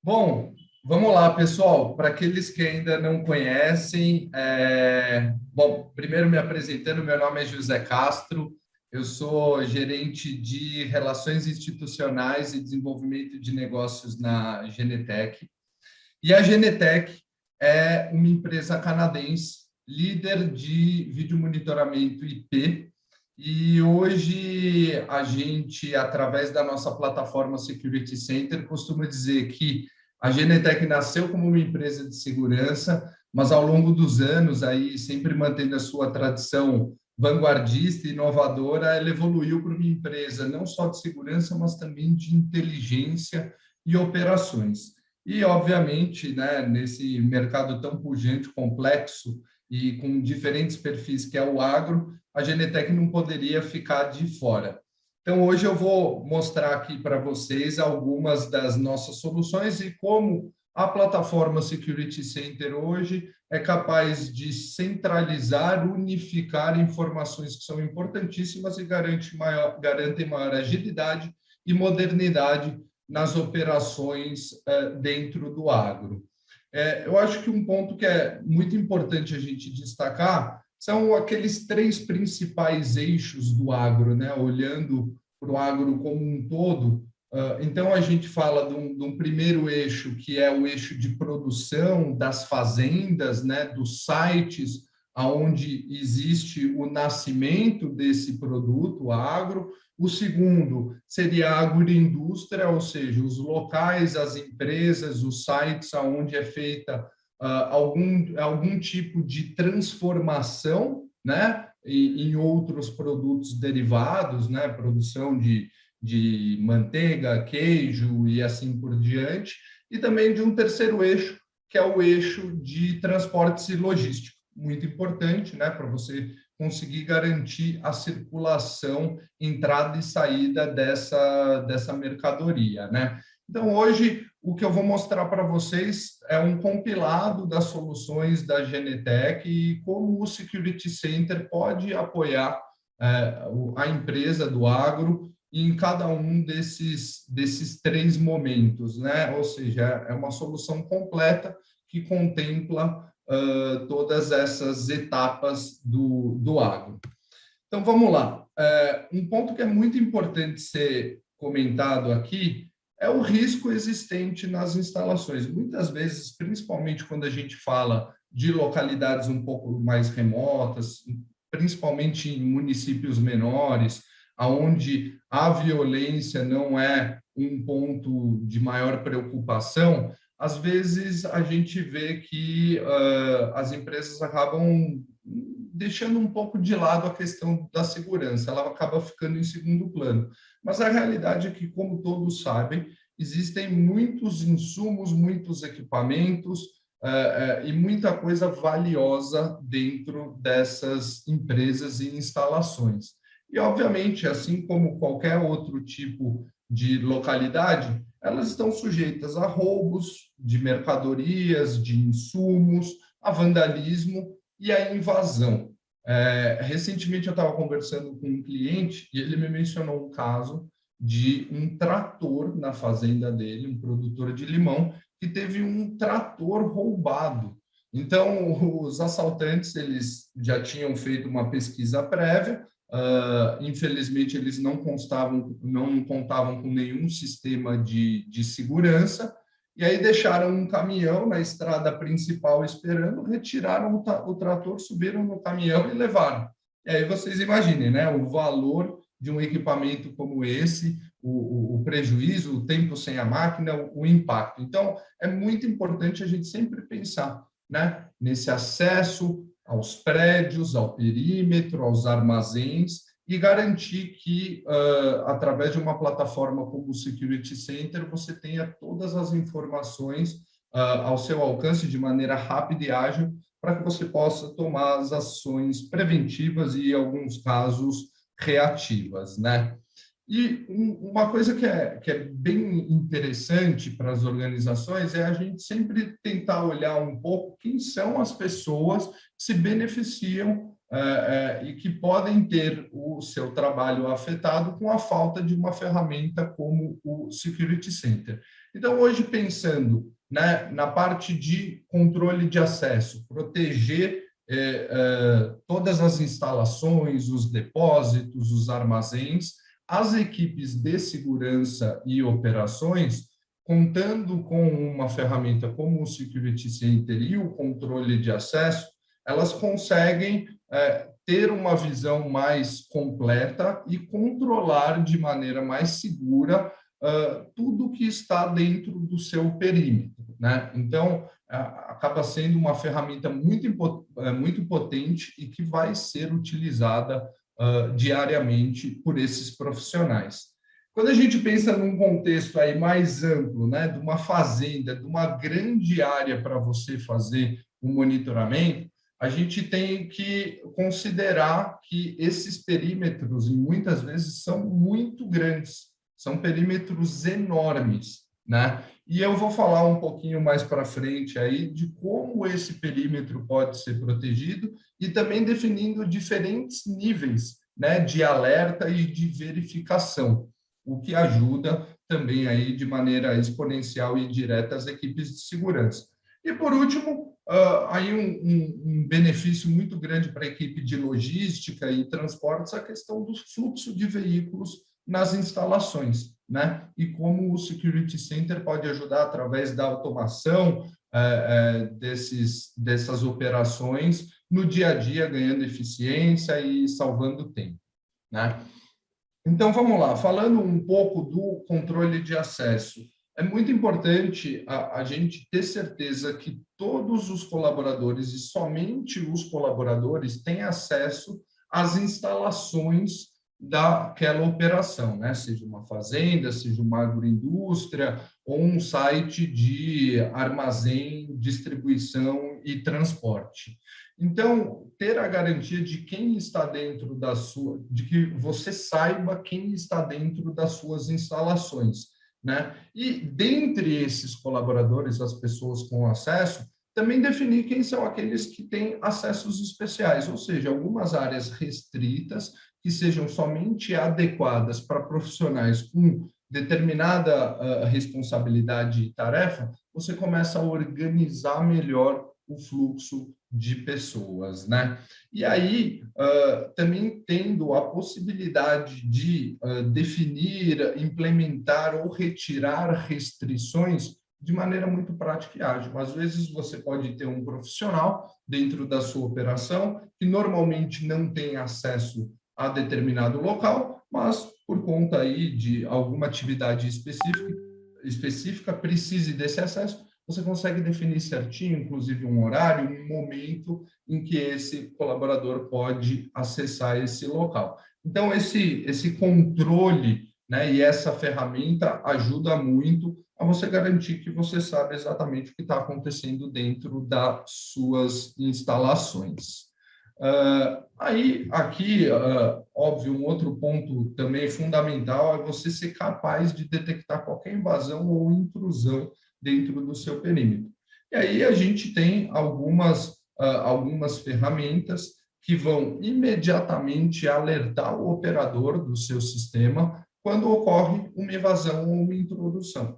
Bom, vamos lá, pessoal. Para aqueles que ainda não conhecem, bom, primeiro me apresentando, meu nome é José Castro, eu sou gerente de Relações Institucionais e Desenvolvimento de Negócios na Genetec. E a Genetec é uma empresa canadense, líder de vídeo monitoramento IP, e hoje a gente, através da nossa plataforma Security Center, costuma dizer que a Genetec nasceu como uma empresa de segurança, mas ao longo dos anos, aí sempre mantendo a sua tradição vanguardista e inovadora, ela evoluiu para uma empresa não só de segurança, mas também de inteligência e operações. E, obviamente, né, nesse mercado tão pujante, complexo e com diferentes perfis que é o agro, a Genetec não poderia ficar de fora. Então, hoje eu vou mostrar aqui para vocês algumas das nossas soluções e como a plataforma Security Center hoje é capaz de centralizar, unificar informações que são importantíssimas e garantem maior agilidade e modernidade nas operações dentro do agro. Eu acho que um ponto que é muito importante a gente destacar são aqueles três principais eixos do agro, né? Olhando para o agro como um todo. Então, a gente fala de um primeiro eixo, que é o eixo de produção das fazendas, né? Dos sites onde existe o nascimento desse produto agro. O segundo seria a agroindústria, ou seja, os locais, as empresas, os sites onde é feita algum tipo de transformação, né, em outros produtos derivados, né, produção de manteiga, queijo e assim por diante, e também de um terceiro eixo, que é o eixo de transportes e logística, muito importante, né, para você conseguir garantir a circulação, entrada e saída dessa mercadoria, né? Então, hoje, o que eu vou mostrar para vocês é um compilado das soluções da Genetec e como o Security Center pode apoiar a empresa do agro em cada um desses três momentos, né? Ou seja, é uma solução completa que contempla todas essas etapas do agro. Então, vamos lá. Um ponto que é muito importante ser comentado aqui é o risco existente nas instalações. Muitas vezes, principalmente quando a gente fala de localidades um pouco mais remotas, principalmente em municípios menores, onde a violência não é um ponto de maior preocupação, às vezes a gente vê que as empresas acabam deixando um pouco de lado a questão da segurança, ela acaba ficando em segundo plano. Mas a realidade é que, como todos sabem, existem muitos insumos, muitos equipamentos e muita coisa valiosa dentro dessas empresas e instalações. E, obviamente, assim como qualquer outro tipo de localidade, elas estão sujeitas a roubos de mercadorias, de insumos, a vandalismo e a invasão. Recentemente eu estava conversando com um cliente e ele me mencionou um caso de um trator na fazenda dele, um produtor de limão, que teve um trator roubado. Então, os assaltantes eles já tinham feito uma pesquisa prévia. Infelizmente, eles não contavam com nenhum sistema de segurança, e aí deixaram um caminhão na estrada principal esperando, retiraram o trator, subiram no caminhão e levaram. E aí vocês imaginem, né, o valor de um equipamento como esse, o prejuízo, o tempo sem a máquina, o impacto. Então, é muito importante a gente sempre pensar, né, nesse acesso aos prédios, ao perímetro, aos armazéns, e garantir que, através de uma plataforma como o Security Center, você tenha todas as informações ao seu alcance de maneira rápida e ágil, para que você possa tomar as ações preventivas e, em alguns casos, reativas, né? E uma coisa que é bem interessante para as organizações é a gente sempre tentar olhar um pouco quem são as pessoas que se beneficiam e que podem ter o seu trabalho afetado com a falta de uma ferramenta como o Security Center. Então, hoje, pensando, né, na parte de controle de acesso, proteger todas as instalações, os depósitos, os armazéns, as equipes de segurança e operações, contando com uma ferramenta como o Security Center e o controle de acesso, elas conseguem ter uma visão mais completa e controlar de maneira mais segura tudo que está dentro do seu perímetro, né? Então, acaba sendo uma ferramenta muito potente e que vai ser utilizada diariamente por esses profissionais. Quando a gente pensa num contexto aí mais amplo, né, de uma fazenda, de uma grande área para você fazer um monitoramento, a gente tem que considerar que esses perímetros, muitas vezes, são muito grandes, são perímetros enormes, né? E eu vou falar um pouquinho mais para frente aí de como esse perímetro pode ser protegido e também definindo diferentes níveis, né, de alerta e de verificação, o que ajuda também aí de maneira exponencial e direta as equipes de segurança. E por último, aí um benefício muito grande para a equipe de logística e transportes, a questão do fluxo de veículos nas instalações, né? E como o Security Center pode ajudar através da automação dessas operações no dia a dia, ganhando eficiência e salvando tempo, né? Então, vamos lá, falando um pouco do controle de acesso. É muito importante a gente ter certeza que todos os colaboradores e somente os colaboradores têm acesso às instalações daquela operação, né? Seja uma fazenda, seja uma agroindústria ou um site de armazém, distribuição e transporte. Então, ter a garantia de quem está dentro da sua, de que você saiba quem está dentro das suas instalações, né? E dentre esses colaboradores, as pessoas com acesso, também definir quem são aqueles que têm acessos especiais, ou seja, algumas áreas restritas que sejam somente adequadas para profissionais com determinada responsabilidade e tarefa, você começa a organizar melhor o fluxo de pessoas, né? E aí, também tendo a possibilidade de definir, implementar ou retirar restrições de maneira muito prática e ágil. Às vezes, você pode ter um profissional dentro da sua operação que normalmente não tem acesso a determinado local, mas por conta aí de alguma atividade específica precise desse acesso, você consegue definir certinho, inclusive um horário, um momento em que esse colaborador pode acessar esse local. Então, esse controle, né, e essa ferramenta ajuda muito a você garantir que você sabe exatamente o que está acontecendo dentro das suas instalações. Aqui, óbvio, um outro ponto também fundamental é você ser capaz de detectar qualquer invasão ou intrusão dentro do seu perímetro. E aí a gente tem algumas ferramentas que vão imediatamente alertar o operador do seu sistema quando ocorre uma invasão ou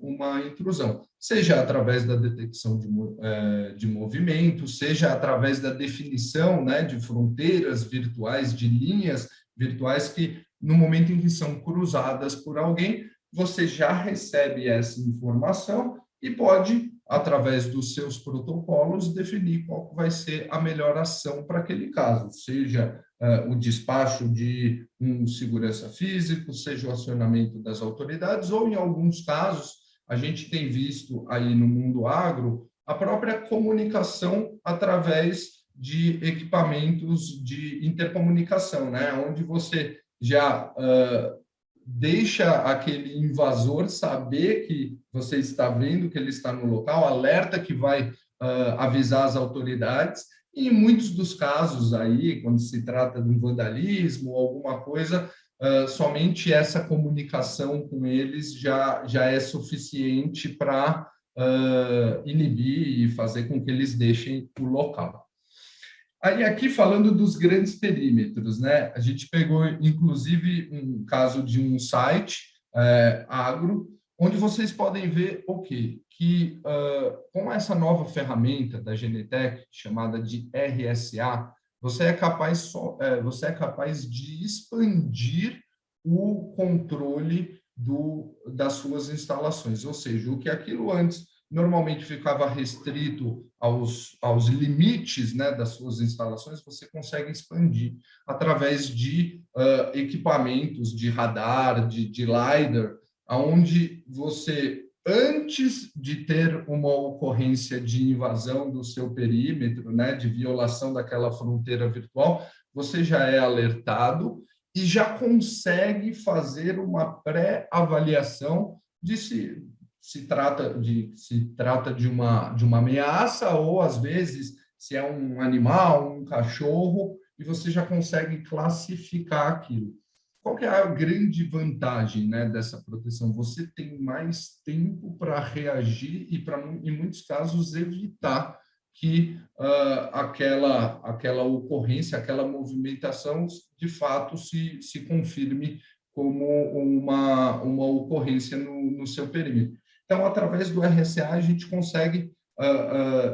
uma intrusão, seja através da detecção de movimento, seja através da definição, né, de fronteiras virtuais, de linhas virtuais que, no momento em que são cruzadas por alguém, você já recebe essa informação e pode, através dos seus protocolos, definir qual vai ser a melhor ação para aquele caso, seja o despacho de um segurança físico, seja o acionamento das autoridades, ou, em alguns casos, a gente tem visto aí no mundo agro a própria comunicação através de equipamentos de intercomunicação, né? Onde você já deixa aquele invasor saber que você está vendo que ele está no local, alerta que vai avisar as autoridades. E em muitos dos casos aí, quando se trata de um vandalismo ou alguma coisa, somente essa comunicação com eles já é suficiente para inibir e fazer com que eles deixem o local. Aí, aqui falando dos grandes perímetros, né? A gente pegou, inclusive, um caso de um site agro, onde vocês podem ver o quê? Que com essa nova ferramenta da Genetec, chamada de RSA, você é capaz de expandir o controle das suas instalações, ou seja, o que aquilo antes normalmente ficava restrito aos limites, né, das suas instalações, você consegue expandir através de equipamentos de radar, de LiDAR, onde você, antes de ter uma ocorrência de invasão do seu perímetro, né, de violação daquela fronteira virtual, você já é alertado e já consegue fazer uma pré-avaliação de se trata de uma ameaça, ou às vezes se é um animal, um cachorro, e você já consegue classificar aquilo. Qual que é a grande vantagem, né, dessa proteção? Você tem mais tempo para reagir e, em muitos casos, evitar que aquela ocorrência, aquela movimentação, de fato, se confirme como uma ocorrência no seu perímetro. Então, através do RSA, a gente consegue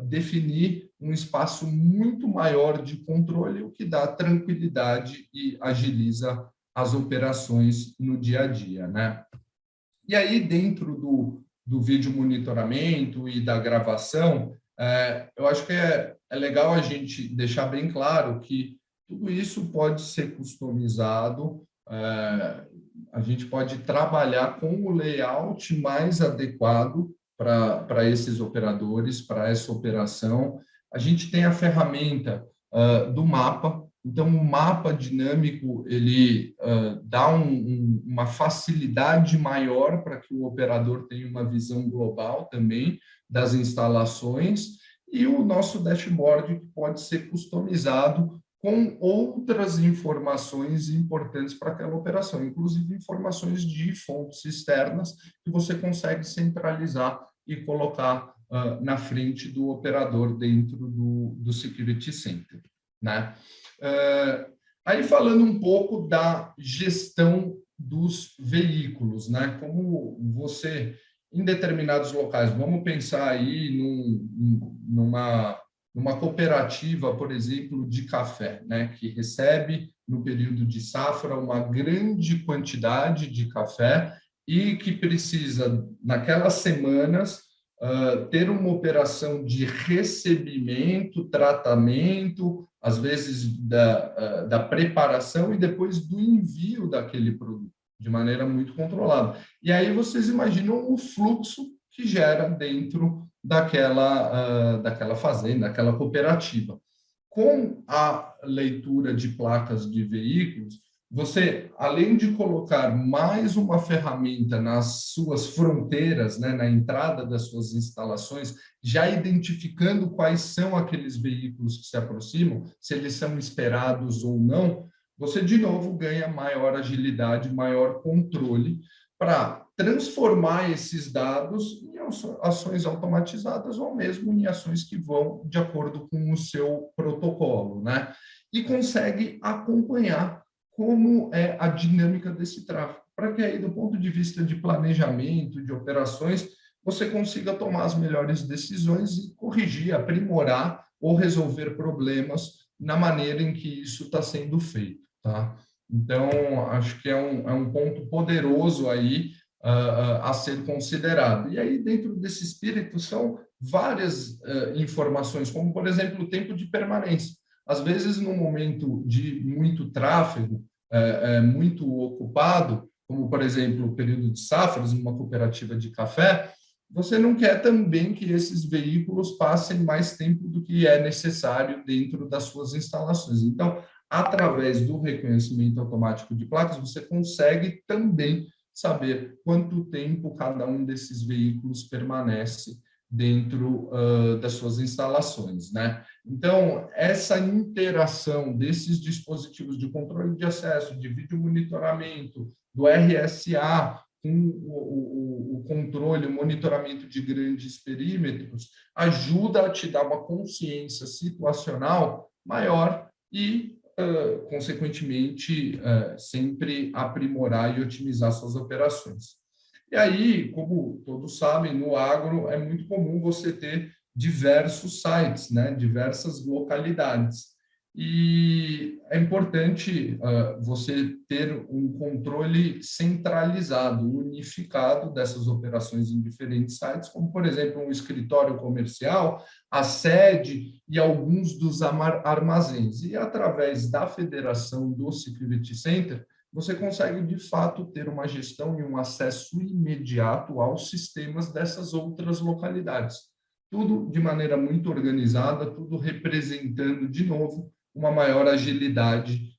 definir um espaço muito maior de controle, o que dá tranquilidade e agiliza as operações no dia a dia, né? E aí, dentro do vídeo monitoramento e da gravação, eu acho que é legal a gente deixar bem claro que tudo isso pode ser customizado, a gente pode trabalhar com o layout mais adequado para esses operadores, para essa operação. A gente tem a ferramenta do mapa. Então, o mapa dinâmico, ele dá uma facilidade maior para que o operador tenha uma visão global também das instalações, e o nosso dashboard, que pode ser customizado com outras informações importantes para aquela operação, inclusive informações de fontes externas que você consegue centralizar e colocar na frente do operador dentro do Security Center, né? Aí, falando um pouco da gestão dos veículos, né? Como você, em determinados locais, vamos pensar aí numa cooperativa, por exemplo, de café, né? Que recebe, no período de safra, uma grande quantidade de café e que precisa, naquelas semanas, ter uma operação de recebimento, tratamento, às vezes da preparação e depois do envio daquele produto, de maneira muito controlada. E aí vocês imaginam o fluxo que gera dentro daquela fazenda, daquela cooperativa. Com a leitura de placas de veículos, você, além de colocar mais uma ferramenta nas suas fronteiras, né, na entrada das suas instalações, já identificando quais são aqueles veículos que se aproximam, se eles são esperados ou não, você, de novo, ganha maior agilidade, maior controle para transformar esses dados em ações automatizadas ou mesmo em ações que vão de acordo com o seu protocolo, né? E consegue acompanhar como é a dinâmica desse tráfego, para que aí, do ponto de vista de planejamento, de operações, você consiga tomar as melhores decisões e corrigir, aprimorar ou resolver problemas na maneira em que isso está sendo feito, tá? Então, acho que é um ponto poderoso aí a ser considerado. E aí, dentro desse espírito, são várias informações, como, por exemplo, o tempo de permanência. Às vezes, no momento de muito tráfego, muito ocupado, como, por exemplo, o período de safras, numa cooperativa de café, você não quer também que esses veículos passem mais tempo do que é necessário dentro das suas instalações. Então, através do reconhecimento automático de placas, você consegue também saber quanto tempo cada um desses veículos permanece dentro das suas instalações, né? Então, essa interação desses dispositivos de controle de acesso, de vídeo monitoramento, do RSA, com o controle, o monitoramento de grandes perímetros, ajuda a te dar uma consciência situacional maior e, consequentemente, sempre aprimorar e otimizar suas operações. E aí, como todos sabem, no agro é muito comum você ter diversos sites, né, diversas localidades. E é importante você ter um controle centralizado, unificado dessas operações em diferentes sites, como, por exemplo, um escritório comercial, a sede e alguns dos armazéns. E através da federação do Security Center, você consegue, de fato, ter uma gestão e um acesso imediato aos sistemas dessas outras localidades. Tudo de maneira muito organizada, tudo representando, de novo, uma maior agilidade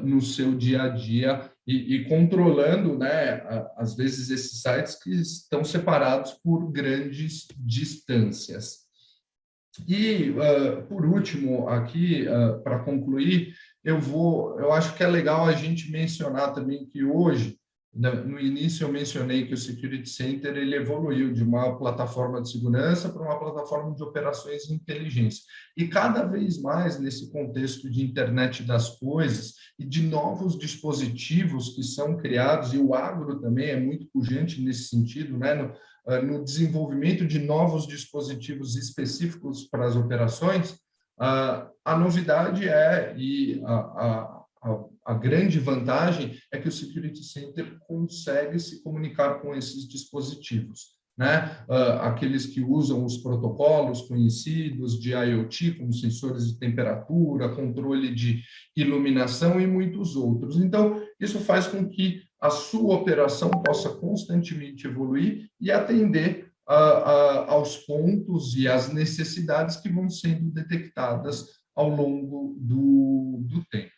no seu dia a dia e controlando, né, às vezes, esses sites que estão separados por grandes distâncias. E, por último, aqui, para concluir, eu acho que é legal a gente mencionar também que hoje, no início eu mencionei que o Security Center ele evoluiu de uma plataforma de segurança para uma plataforma de operações de inteligência. E cada vez mais nesse contexto de internet das coisas e de novos dispositivos que são criados, e o agro também é muito pujante nesse sentido, né? No desenvolvimento de novos dispositivos específicos para as operações, a novidade a grande vantagem é que o Security Center consegue se comunicar com esses dispositivos, né? Aqueles que usam os protocolos conhecidos de IoT, como sensores de temperatura, controle de iluminação e muitos outros. Então, isso faz com que a sua operação possa constantemente evoluir e atender aos pontos e às necessidades que vão sendo detectadas ao longo do tempo.